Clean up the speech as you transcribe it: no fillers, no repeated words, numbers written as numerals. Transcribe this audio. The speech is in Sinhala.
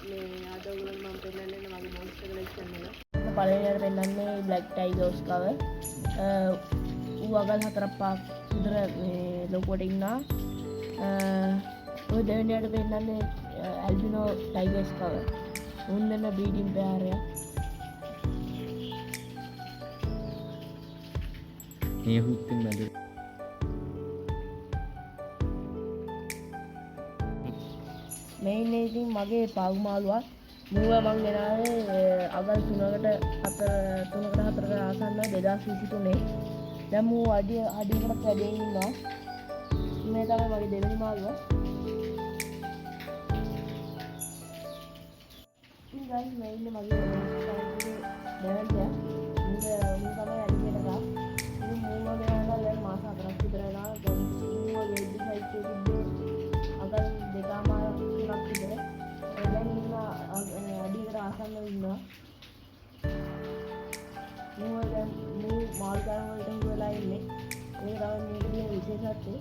මේ අද ඔයගොල්ලෝ මම පෙන්නන්නේ මගේ මොන්ස්ටර් කලෙක්ෂන් එක. පළවෙනියට පෙන්නන්නේ බ්ලැක් ටයිගර්ස් කව. ඌ අගල් 4-5 විතර මේ ලොකුවට ඉන්නා. ඔය දෙවෙනියට පෙන්නන්නේ ඇල්බිනෝ ටයිගර්ස් කව. උන් දෙන්න බ්‍රීඩින් පෙයාරයක්. මේ හුත්තින් බැලුවා. මේ ඉන්නේ ඉතින් මගේ පාගු මාළුවා. මූව මං ගෙනාවේ අගල් 3කට 4කට ආසන්න 2023. දැන් මූ අඩියකට වැඩේ ඉන්නවා. මේ තමයි මගේ දෙවෙනි මාළුවා. ඉතින් ගයිස් මේ ඉන්නේ මගේ දෙවෙනියා. මූ තමයි අඩියට ගා. ඉතින් මූව ගෙනාලා දැන් මාස 4ක් විතර වෙනවා. දැන් මූව වෙඩි සයිස් එකේ තිබ්බේ අගල් 2.5 විතර. දැන් ඉන්න අඩියකට ආසන්න ඉන්නවා. මූ මාළු ගන්න වලට හුරු වෙලා ඉන්නේ. ඒක තමයි මේකේ තියෙන විශේෂත්වය.